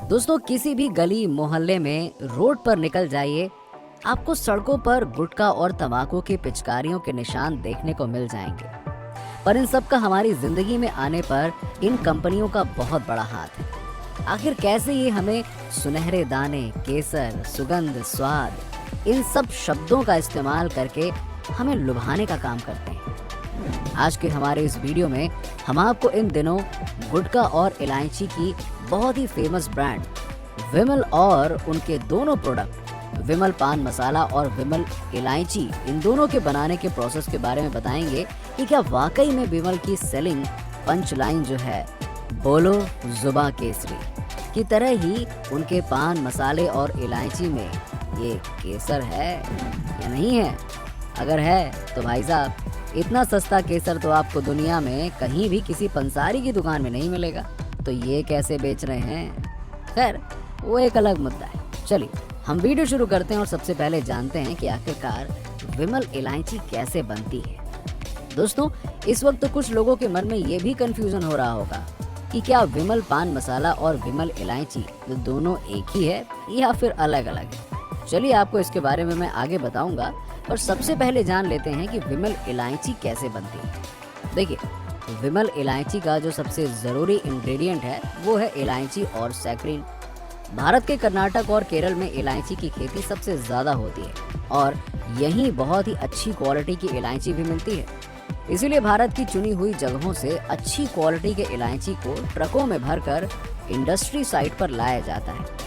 दोस्तों, किसी भी गली मोहल्ले में रोड पर निकल जाइए, आपको सड़कों पर गुटखा और तंबाकू की पिचकारियों के निशान देखने को मिल जाएंगे। पर इन सब का हमारी जिंदगी में आने पर इन कंपनियों का बहुत बड़ा हाथ है। आखिर कैसे ये हमें सुनहरे दाने, केसर, सुगंध, स्वाद, इन सब शब्दों का इस्तेमाल करके हमें लुभाने का काम करते हैं। आज के हमारे इस वीडियो में हम आपको इन दिनों गुटखा और इलायची की बहुत ही फेमस ब्रांड विमल और उनके दोनों प्रोडक्ट विमल पान मसाला और विमल इलायची, इन दोनों के बनाने के प्रोसेस के बारे में बताएंगे कि क्या वाकई में विमल की सेलिंग पंच लाइन जो है बोलो जुबा केसरी की तरह ही उनके पान मसाले और इलायची में ये केसर है या नहीं है। अगर है तो भाई साहब, इतना सस्ता केसर तो आपको दुनिया में कहीं भी किसी पंसारी की दुकान में नहीं मिलेगा, तो ये कैसे बेच रहे हैं? खैर, वो एक अलग मुद्दा है। चलिए हम वीडियो शुरू करते हैं और सबसे पहले जानते हैं कि आखिरकार विमल इलायची कैसे बनती है। दोस्तों, इस वक्त तो कुछ लोगों के मन में ये भी कंफ्यूजन हो रहा होगा कि क्या विमल पान मसाला और विमल इलायची दोनों एक ही है या फिर अलग अलग है। चलिए आपको इसके बारे में मैं आगे बताऊंगा, पर सबसे पहले जान लेते हैं कि विमल इलायची कैसे बनती है। देखिए, विमल इलायची का जो सबसे ज़रूरी इंग्रेडिएंट है वो है इलायची और सैक्रिन। भारत के कर्नाटक और केरल में इलायची की खेती सबसे ज़्यादा होती है और यहीं बहुत ही अच्छी क्वालिटी की इलायची भी मिलती है। इसीलिए भारत की चुनी हुई जगहों से अच्छी क्वालिटी के इलायची को ट्रकों में भरकर इंडस्ट्री साइट पर लाया जाता है।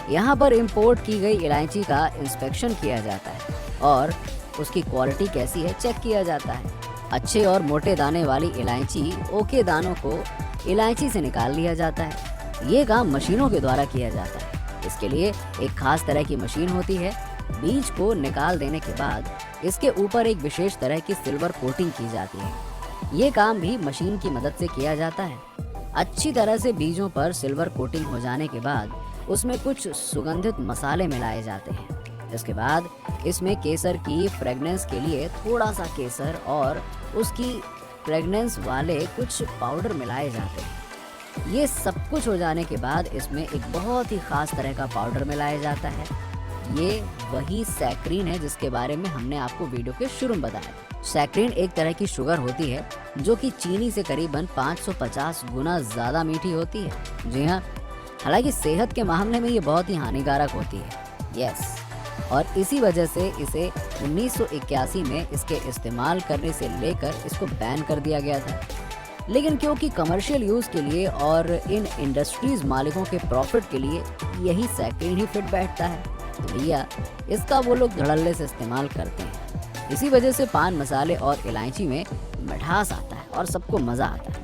यहाँ पर इंपोर्ट की गई इलायची का इंस्पेक्शन किया जाता है और उसकी क्वालिटी कैसी है चेक किया जाता है। अच्छे और मोटे दाने वाली इलायची ओके दानों को इलायची से निकाल लिया जाता है। ये काम मशीनों के द्वारा किया जाता है। इसके लिए एक खास तरह की मशीन होती है। बीज को निकाल देने के बाद इसके ऊपर एक विशेष तरह की सिल्वर कोटिंग की जाती है। ये काम भी मशीन की मदद से किया जाता है। अच्छी तरह से बीजों पर सिल्वर कोटिंग हो जाने के बाद उसमें कुछ सुगंधित मसाले मिलाए जाते हैं। इसके बाद इसमें केसर की फ्रेगनेंस के लिए थोड़ा सा केसर और उसकी फ्रेगनेंस वाले कुछ पाउडर मिलाए जाते हैं। ये सब कुछ हो जाने के बाद इसमें एक बहुत ही खास तरह का पाउडर मिलाया जाता है। ये वही सैक्रिन है जिसके बारे में हमने आपको वीडियो के शुरू में बताया। सैक्रिन एक तरह की शुगर होती है जो कि चीनी से करीबन 550 गुना ज़्यादा मीठी होती है। जी हाँ, हालांकि सेहत के मामले में ये बहुत ही हानिकारक होती है। यस, और इसी वजह से इसे 1981 में इसके इस्तेमाल करने से लेकर इसको बैन कर दिया गया था। लेकिन क्योंकि कमर्शियल यूज़ के लिए और इन इंडस्ट्रीज मालिकों के प्रॉफिट के लिए यही सैक्रिन ही फिट बैठता है, तो भैया इसका वो लोग धड़ल्ले से इस्तेमाल करते हैं। इसी वजह से पान मसाले और इलायची में मिठास आता है और सबको मज़ा आता है।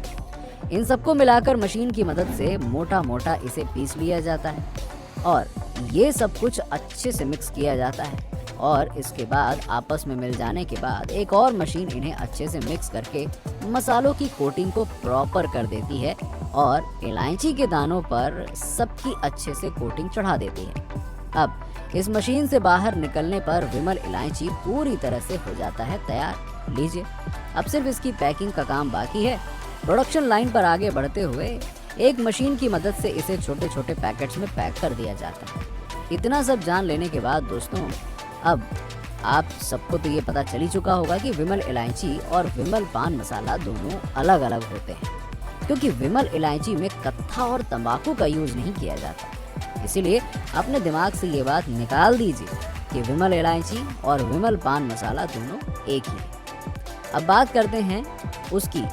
इन सबको मिलाकर मशीन की मदद से मोटा मोटा इसे पीस लिया जाता है और ये सब कुछ अच्छे से मिक्स किया जाता है और इसके बाद आपस में मिल जाने के बाद एक और मशीन इन्हें अच्छे से मिक्स करके मसालों की कोटिंग को प्रॉपर कर देती है और इलायची के दानों पर सबकी अच्छे से कोटिंग चढ़ा देती है। अब इस मशीन से बाहर निकलने पर विमल इलायची पूरी तरह से हो जाता है तैयार। लीजिए, अब सिर्फ इसकी पैकिंग का काम बाकी है। प्रोडक्शन लाइन पर आगे बढ़ते हुए एक मशीन की मदद से इसे छोटे छोटे पैकेट्स में पैक कर दिया जाता है। इतना सब जान लेने के बाद दोस्तों, अब आप सबको तो ये पता चल ही चुका होगा कि विमल इलायची और विमल पान मसाला दोनों अलग अलग होते हैं, क्योंकि विमल इलायची में कत्था और तंबाकू का यूज नहीं किया जाता। इसीलिए अपने दिमाग से ये बात निकाल दीजिए कि विमल इलायची और विमल पान मसाला दोनों एक ही है। अब बात करते हैं उसकी,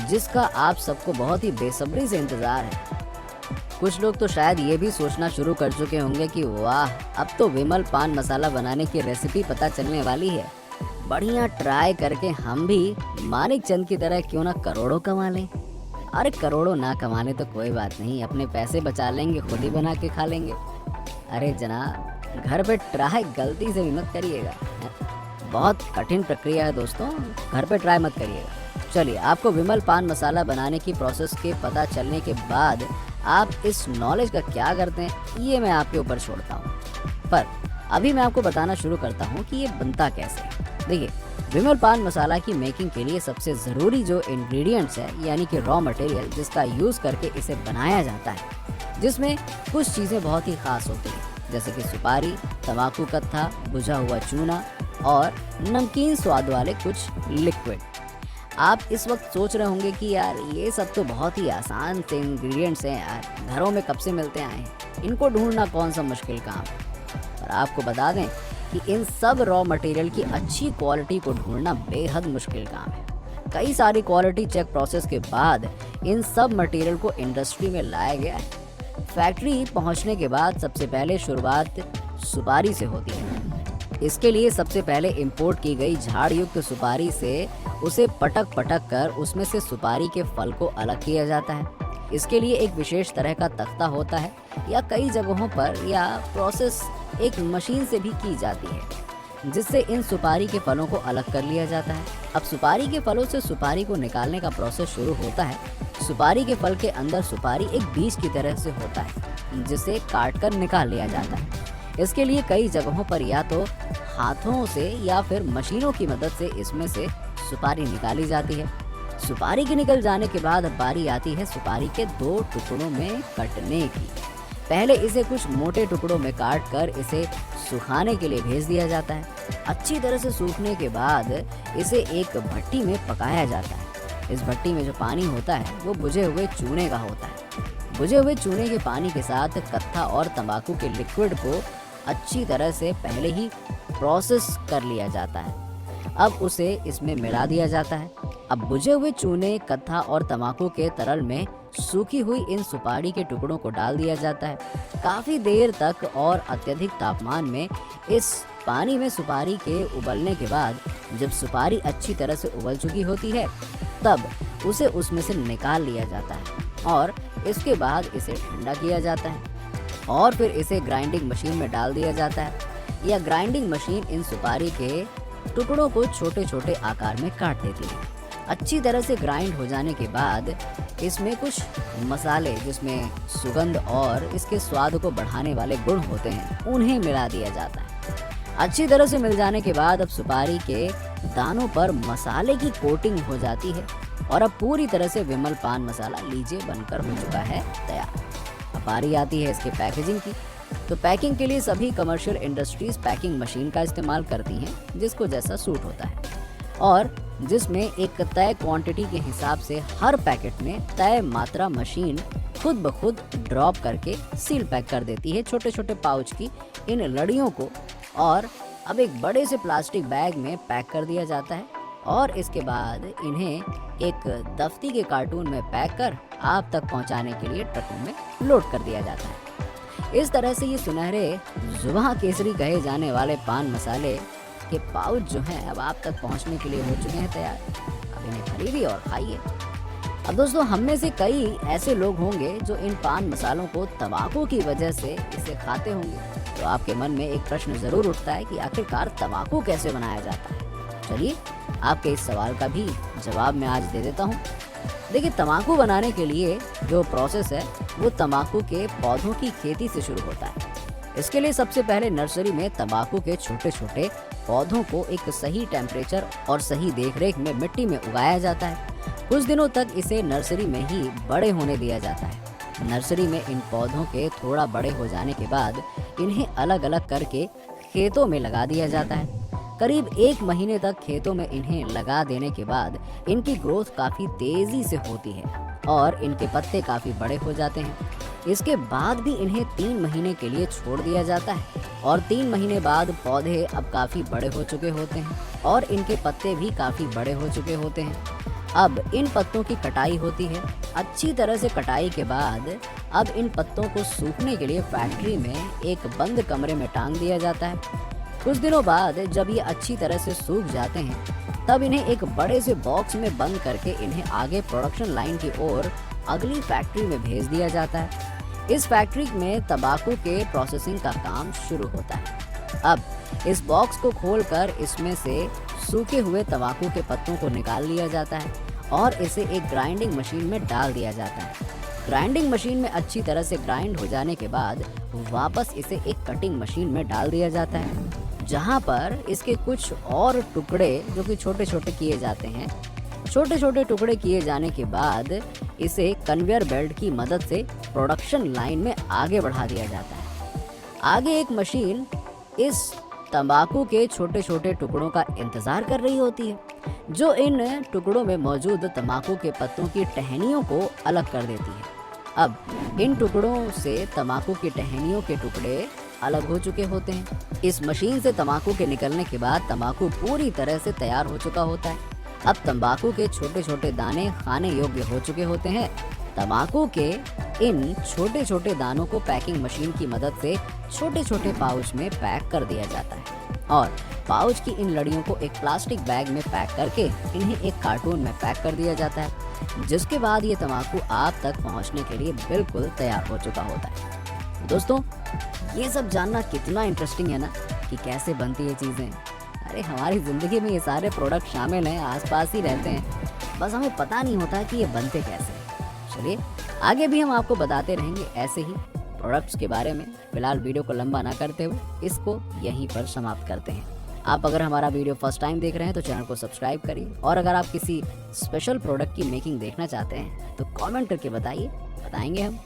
जिसका आप सबको बहुत ही बेसब्री से इंतजार है। कुछ लोग तो शायद ये भी सोचना शुरू कर चुके होंगे कि वाह, अब तो विमल पान मसाला बनाने की रेसिपी पता चलने वाली है। बढ़िया ट्राई करके हम भी मानिक चंद की तरह क्यों ना करोड़ों कमा लें। अरे करोड़ों ना कमा लें तो कोई बात नहीं, अपने पैसे बचा लेंगे, खुद ही बना के खा लेंगे। अरे जनाब, घर पे ट्राई गलती से भी मत करिएगा, बहुत कठिन प्रक्रिया है दोस्तों, घर पे ट्राई मत करिएगा। चलिए, आपको विमल पान मसाला बनाने की प्रोसेस के पता चलने के बाद आप इस नॉलेज का क्या करते हैं ये मैं आपके ऊपर छोड़ता हूँ, पर अभी मैं आपको बताना शुरू करता हूँ कि ये बनता कैसे है। देखिए, विमल पान मसाला की मेकिंग के लिए सबसे ज़रूरी जो इंग्रेडिएंट्स है, यानी कि रॉ मटेरियल जिसका यूज़ करके इसे बनाया जाता है, जिसमें कुछ चीज़ें बहुत ही खास होती हैं, जैसे कि सुपारी, तंबाकू कत्था, बुझा हुआ चूना और नमकीन स्वाद वाले कुछ लिक्विड। आप इस वक्त सोच रहे होंगे कि यार ये सब तो बहुत ही आसान से इंग्रेडिएंट्स हैं यार, घरों में कब से मिलते आए हैं, इनको ढूंढना कौन सा मुश्किल काम है। पर आपको बता दें कि इन सब रॉ मटेरियल की अच्छी क्वालिटी को ढूंढना बेहद मुश्किल काम है। कई सारी क्वालिटी चेक प्रोसेस के बाद इन सब मटेरियल को इंडस्ट्री में लाया गया है। फैक्ट्री पहुंचने के बाद सबसे पहले शुरुआत सुपारी से होती है। इसके लिए सबसे पहले इंपोर्ट की गई झाड़ युक्त सुपारी से उसे पटक पटक कर उसमें से सुपारी के फल को अलग किया जाता है। इसके लिए एक विशेष तरह का तख्ता होता है या कई जगहों पर या प्रोसेस एक मशीन से भी की जाती है, जिससे इन सुपारी के फलों को अलग कर लिया जाता है। अब सुपारी के फलों से सुपारी को निकालने का प्रोसेस शुरू होता है। सुपारी के फल के अंदर सुपारी एक बीज की तरह से होता है, जिसे काट कर निकाल लिया जाता है। इसके लिए कई जगहों पर या तो हाथों से या फिर मशीनों की मदद से इसमें से सुपारी निकाली जाती है। सुपारी के निकल जाने के बाद अब बारी आती है सुपारी के 2 टुकड़ों में कटने की। पहले इसे कुछ मोटे टुकड़ों में काट कर इसे सुखाने के लिए भेज दिया जाता है। अच्छी तरह से सूखने के बाद इसे एक भट्टी में पकाया जाता है। इस भट्टी में जो पानी होता है वो बुझे हुए चूने का होता है। बुझे हुए चूने के पानी के साथ कत्था और तंबाकू के लिक्विड को अच्छी तरह से पहले ही प्रोसेस कर लिया जाता है। अब उसे इसमें मिला दिया जाता है। अब बुझे हुए चूने, कत्था और तंबाकू के तरल में सूखी हुई इन सुपारी के टुकड़ों को डाल दिया जाता है। काफ़ी देर तक और अत्यधिक तापमान में इस पानी में सुपारी के उबलने के बाद जब सुपारी अच्छी तरह से उबल चुकी होती है, तब उसे उसमें से निकाल लिया जाता है और इसके बाद इसे ठंडा किया जाता है और फिर इसे ग्राइंडिंग मशीन में डाल दिया जाता है। यह ग्राइंडिंग मशीन इन सुपारी के टुकड़ों को छोटे छोटे आकार में काट देती है। अच्छी तरह से ग्राइंड हो जाने के बाद इसमें कुछ मसाले, जिसमें सुगंध और इसके स्वाद को बढ़ाने वाले गुण होते हैं, उन्हें मिला दिया जाता है। अच्छी तरह से मिल जाने के बाद अब सुपारी के दानों पर मसाले की कोटिंग हो जाती है और अब पूरी तरह से विमल पान मसाला लीजिए बनकर हो चुका है तैयार। अब बारी आती है इसके पैकेजिंग की। तो पैकिंग के लिए सभी कमर्शियल इंडस्ट्रीज पैकिंग मशीन का इस्तेमाल करती हैं, जिसको जैसा सूट होता है और जिसमें एक तय क्वांटिटी के हिसाब से हर पैकेट में तय मात्रा मशीन खुद ब खुद ड्रॉप करके सील पैक कर देती है छोटे छोटे पाउच की इन लड़ियों को। और अब एक बड़े से प्लास्टिक बैग में पैक कर दिया जाता है और इसके बाद इन्हें एक दफ्ती के कार्टून में पैक कर आप तक पहुंचाने के लिए ट्रकों में लोड कर दिया जाता है। इस तरह से ये सुनहरे जुबां केसरी कहे जाने वाले पान मसाले के पाउच जो हैं अब आप तक पहुंचने के लिए हो चुके हैं तैयार। अब इन्हें खरीदिए और खाइए। अब दोस्तों, हम में से कई ऐसे लोग होंगे जो इन पान मसालों को तंबाकू की वजह से इसे खाते होंगे। तो आपके मन में एक प्रश्न जरूर उठता है कि आखिरकार तंबाकू कैसे बनाया जाता है। चलिए आपके इस सवाल का भी जवाब मैं आज दे देता हूँ। देखिए, तंबाकू बनाने के लिए जो प्रोसेस है वो तंबाकू के पौधों की खेती से शुरू होता है। इसके लिए सबसे पहले नर्सरी में तंबाकू के छोटे छोटे पौधों को एक सही टेम्परेचर और सही देखरेख में मिट्टी में उगाया जाता है। कुछ दिनों तक इसे नर्सरी में ही बड़े होने दिया जाता है। नर्सरी में इन पौधों के थोड़ा बड़े हो जाने के बाद इन्हें अलग अलग करके खेतों में लगा दिया जाता है। करीब 1 महीने तक खेतों में इन्हें लगा देने के बाद इनकी ग्रोथ काफ़ी तेज़ी से होती है और इनके पत्ते काफ़ी बड़े हो जाते हैं। इसके बाद भी इन्हें 3 महीने के लिए छोड़ दिया जाता है और 3 महीने बाद पौधे अब काफ़ी बड़े हो चुके होते हैं और इनके पत्ते भी काफ़ी बड़े हो चुके होते हैं। अब इन पत्तों की कटाई होती है। अच्छी तरह से कटाई के बाद अब इन पत्तों को सूखने के लिए फैक्ट्री में एक बंद कमरे में टांग दिया जाता है। कुछ दिनों बाद जब ये अच्छी तरह से सूख जाते हैं तब इन्हें एक बड़े से बॉक्स में बंद करके इन्हें आगे प्रोडक्शन लाइन की ओर अगली फैक्ट्री में भेज दिया जाता है। इस फैक्ट्री में तंबाकू के प्रोसेसिंग का काम शुरू होता है। अब इस बॉक्स को खोलकर इसमें से सूखे हुए तंबाकू के पत्तों को निकाल लिया जाता है और इसे एक ग्राइंडिंग मशीन में डाल दिया जाता है। ग्राइंडिंग मशीन में अच्छी तरह से ग्राइंड हो जाने के बाद वापस इसे एक कटिंग मशीन में डाल दिया जाता है, जहां पर इसके कुछ और टुकड़े जो कि छोटे छोटे किए जाते हैं छोटे छोटे टुकड़े किए जाने के बाद इसे कन्वेयर बेल्ट की मदद से प्रोडक्शन लाइन में आगे बढ़ा दिया जाता है। आगे एक मशीन इस तंबाकू के छोटे छोटे टुकड़ों का इंतजार कर रही होती है, जो इन टुकड़ों में मौजूद तंबाकू के पत्तों की टहनियों को अलग कर देती है। अब इन टुकड़ों से तंबाकू की टहनियों के टुकड़े अलग हो चुके होते हैं। इस मशीन से तंबाकू के निकलने के बाद तंबाकू पूरी तरह से तैयार हो चुका होता है। अब तंबाकू के छोटे छोटे दाने खाने योग्य हो चुके होते हैं। तंबाकू के इन छोटे छोटे दानों को पैकिंग मशीन की मदद से छोटे छोटे पाउच में पैक कर दिया जाता है और पाउच की इन लड़ियों को एक प्लास्टिक बैग में पैक करके इन्हें एक कार्टून में पैक कर दिया जाता है, जिसके बाद ये तंबाकू आप तक पहुंचने के लिए बिल्कुल तैयार हो चुका होता है। दोस्तों, ये सब जानना कितना इंटरेस्टिंग है ना कि कैसे बनती ये चीज़ें। अरे हमारी ज़िंदगी में ये सारे प्रोडक्ट शामिल हैं, आसपास ही रहते हैं, बस हमें पता नहीं होता कि ये बनते कैसे हैं। चलिए आगे भी हम आपको बताते रहेंगे ऐसे ही प्रोडक्ट्स के बारे में। फिलहाल वीडियो को लंबा ना करते हुए इसको यहीं पर समाप्त करते हैं। आप अगर हमारा वीडियो फर्स्ट टाइम देख रहे हैं तो चैनल को सब्सक्राइब करिए, और अगर आप किसी स्पेशल प्रोडक्ट की मेकिंग देखना चाहते हैं तो कमेंट करके बताइए, बताएंगे हम।